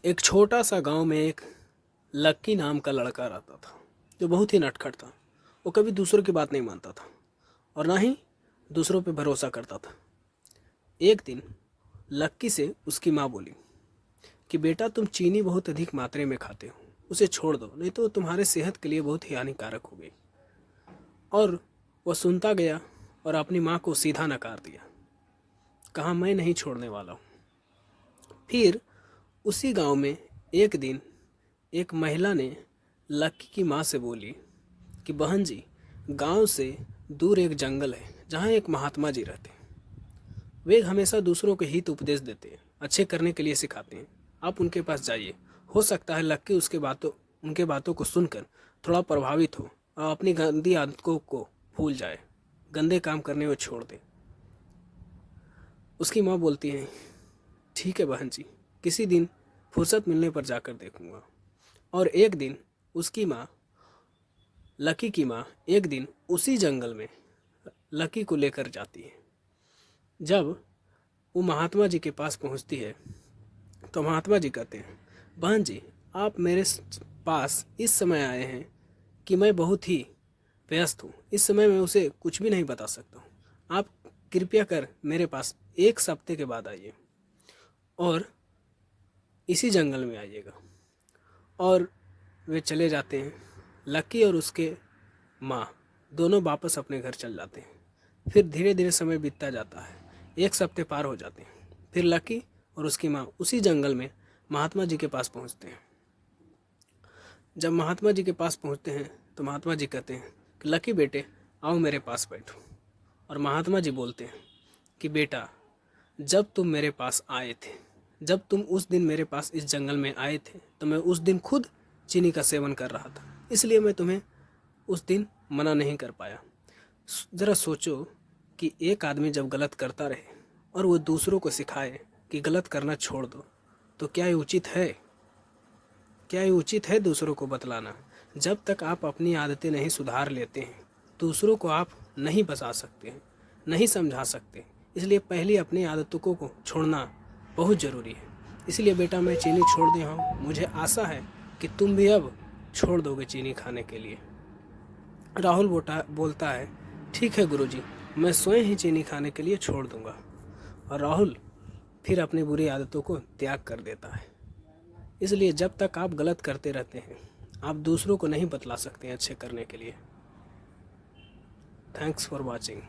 एक छोटा सा गांव में एक लक्की नाम का लड़का रहता था जो बहुत ही नटखट था। वो कभी दूसरों की बात नहीं मानता था और ना ही दूसरों पे भरोसा करता था। एक दिन लक्की से उसकी माँ बोली कि बेटा, तुम चीनी बहुत अधिक मात्रा में खाते हो, उसे छोड़ दो, नहीं तो तुम्हारे सेहत के लिए बहुत ही हानिकारक होगी। और वह सुनता गया और अपनी माँ को सीधा नकार दिया, कहा मैं नहीं छोड़ने वाला हूँ। फिर उसी गांव में एक दिन एक महिला ने लक्की की माँ से बोली कि बहन जी, गांव से दूर एक जंगल है जहाँ एक महात्मा जी रहते हैं। वे हमेशा दूसरों को हित उपदेश देते हैं, अच्छे करने के लिए सिखाते हैं। आप उनके पास जाइए, हो सकता है लक्की उनके बातों को सुनकर थोड़ा प्रभावित हो और अपनी गंदी आदतों को भूल जाए, गंदे काम करने को छोड़ दे। उसकी माँ बोलती है, ठीक है बहन जी, किसी दिन फुर्सत मिलने पर जाकर देखूंगा। और एक दिन उसकी माँ, लकी की माँ, एक दिन उसी जंगल में लकी को लेकर जाती है। जब वो महात्मा जी के पास पहुंचती है तो महात्मा जी कहते हैं, बहन जी, आप मेरे पास इस समय आए हैं कि मैं बहुत ही व्यस्त हूँ, इस समय मैं उसे कुछ भी नहीं बता सकता हूँ। आप कृपया कर मेरे पास एक हफ्ते के बाद आइए और इसी जंगल में आइएगा। और वे चले जाते हैं। लकी और उसके माँ दोनों वापस अपने घर चल जाते हैं। फिर धीरे धीरे समय बीतता जाता है, एक हफ्ते पार हो जाते हैं। फिर लकी और उसकी माँ उसी जंगल में महात्मा जी के पास पहुँचते हैं। जब महात्मा जी के पास पहुँचते हैं तो महात्मा जी कहते हैं कि लकी बेटे, आओ मेरे पास बैठो। और महात्मा जी बोलते हैं कि बेटा, जब तुम मेरे पास आए थे, जब तुम उस दिन मेरे पास इस जंगल में आए थे, तो मैं उस दिन खुद चीनी का सेवन कर रहा था, इसलिए मैं तुम्हें उस दिन मना नहीं कर पाया। ज़रा सोचो कि एक आदमी जब गलत करता रहे और वो दूसरों को सिखाए कि गलत करना छोड़ दो, तो क्या ये उचित है? क्या ये उचित है दूसरों को बतलाना? जब तक आप अपनी आदतें नहीं सुधार लेते हैं, दूसरों को आप नहीं बता सकते हैं, नहीं समझा सकते। इसलिए पहले अपनी आदतों को छोड़ना बहुत ज़रूरी है। इसलिए बेटा, मैं चीनी छोड़ दिया हूँ। मुझे आशा है कि तुम भी अब छोड़ दोगे चीनी खाने के लिए। राहुल बोलता है, ठीक है गुरुजी, मैं स्वयं ही चीनी खाने के लिए छोड़ दूंगा। और राहुल फिर अपनी बुरी आदतों को त्याग कर देता है। इसलिए जब तक आप गलत करते रहते हैं, आप दूसरों को नहीं बतला सकते हैं अच्छे करने के लिए। Thanks for watching.